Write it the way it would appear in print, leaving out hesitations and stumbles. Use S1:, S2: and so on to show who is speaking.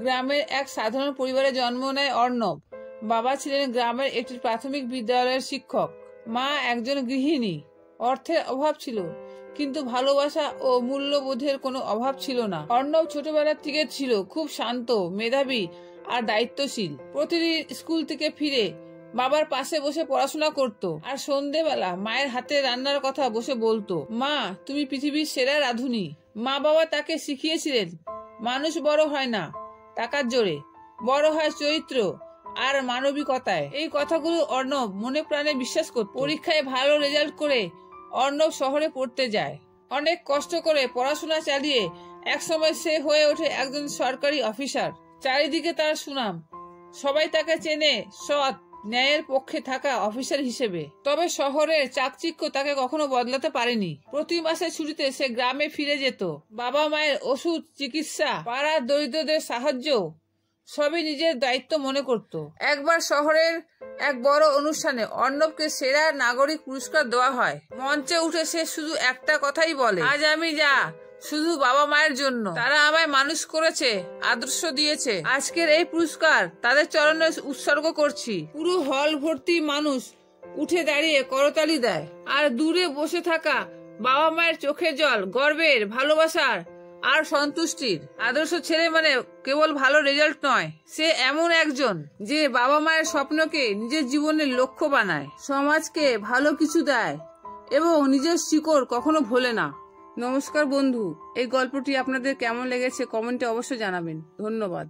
S1: গ্রামের এক সাধারণ পরিবারে জন্ম নেয় অর্ণব। বাবা ছিলেন গ্রামের একটি প্রাথমিক বিদ্যালয়ের শিক্ষক, মা একজন গৃহিণী। অর্থের অভাব ছিল, কিন্তু ভালোবাসা ও মূল্যবোধের কোনো অভাব ছিল না। অর্ণব ছোটবেলা থেকে ছিল খুব শান্ত, মেধাবী আর দায়িত্বশীল। প্রতিদিন স্কুল থেকে ফিরে বাবার পাশে বসে পড়াশোনা করত, আর সন্ধেবেলা মায়ের হাতে রান্নার কথা বসে বলতো, মা তুমি পৃথিবীর সেরা রাঁধুনি। মা বাবা তাকে শিখিয়েছিলেন, মানুষ বড় হয় না টাকার জোরে, বড় হয় চরিত্র আর মানবিকতায়। এই কথাগুলো অর্ণব মনে প্রাণে বিশ্বাস করত। পরীক্ষায় ভালো রেজাল্ট করে অর্ণব শহরে পড়তে যায়। অনেক কষ্ট করে পড়াশোনা চালিয়ে একসময় সে হয়ে ওঠে একজন সরকারি অফিসার। চারিদিকে তার সুনাম, সবাই তাকে চেনে সৎ, ন্যায়ের পক্ষে থাকা অফিসার হিসেবে। তবে শহরের চাকচিক্য তাকে কখনো বদলাতে পারেনি। প্রতি মাসে ছুটিতে সে গ্রামে ফিরে যেত। বাবা মায়ের ওষুধ, চিকিৎসা, পাড়ার দরিদ্রদের সাহায্য সবই নিজের দায়িত্ব মনে করত। একবার শহরের এক বড় অনুষ্ঠানে অর্ণবকে সেরা নাগরিক পুরস্কার দেওয়া হয়। মঞ্চে উঠে সে শুধু একটা কথাই বলে, আজ আমি যা শুধু বাবা মায়ের জন্য। তারা আমায় মানুষ করেছে, আদর্শ দিয়েছে। আজকের এই পুরস্কার তাদের চরণে উৎসর্গ করছি। পুরো হল ভর্তি মানুষ উঠে দাঁড়িয়ে করতালি দেয়, আর দূরে বসে থাকা বাবা মায়ের চোখের জল গর্বের, ভালোবাসার আর সন্তুষ্টির। আদর্শ ছেলে মানে কেবল ভালো রেজাল্ট নয়, সে এমন একজন যে বাবা মায়ের স্বপ্নকে নিজের জীবনের লক্ষ্য বানায়, সমাজকে ভালো কিছু দেয় এবং নিজের শিকড় কখনো ভোলে না। নমস্কার বন্ধু, এই গল্পটি আপনাদের কেমন লেগেছে কমেন্টে অবশ্যই জানাবেন। ধন্যবাদ।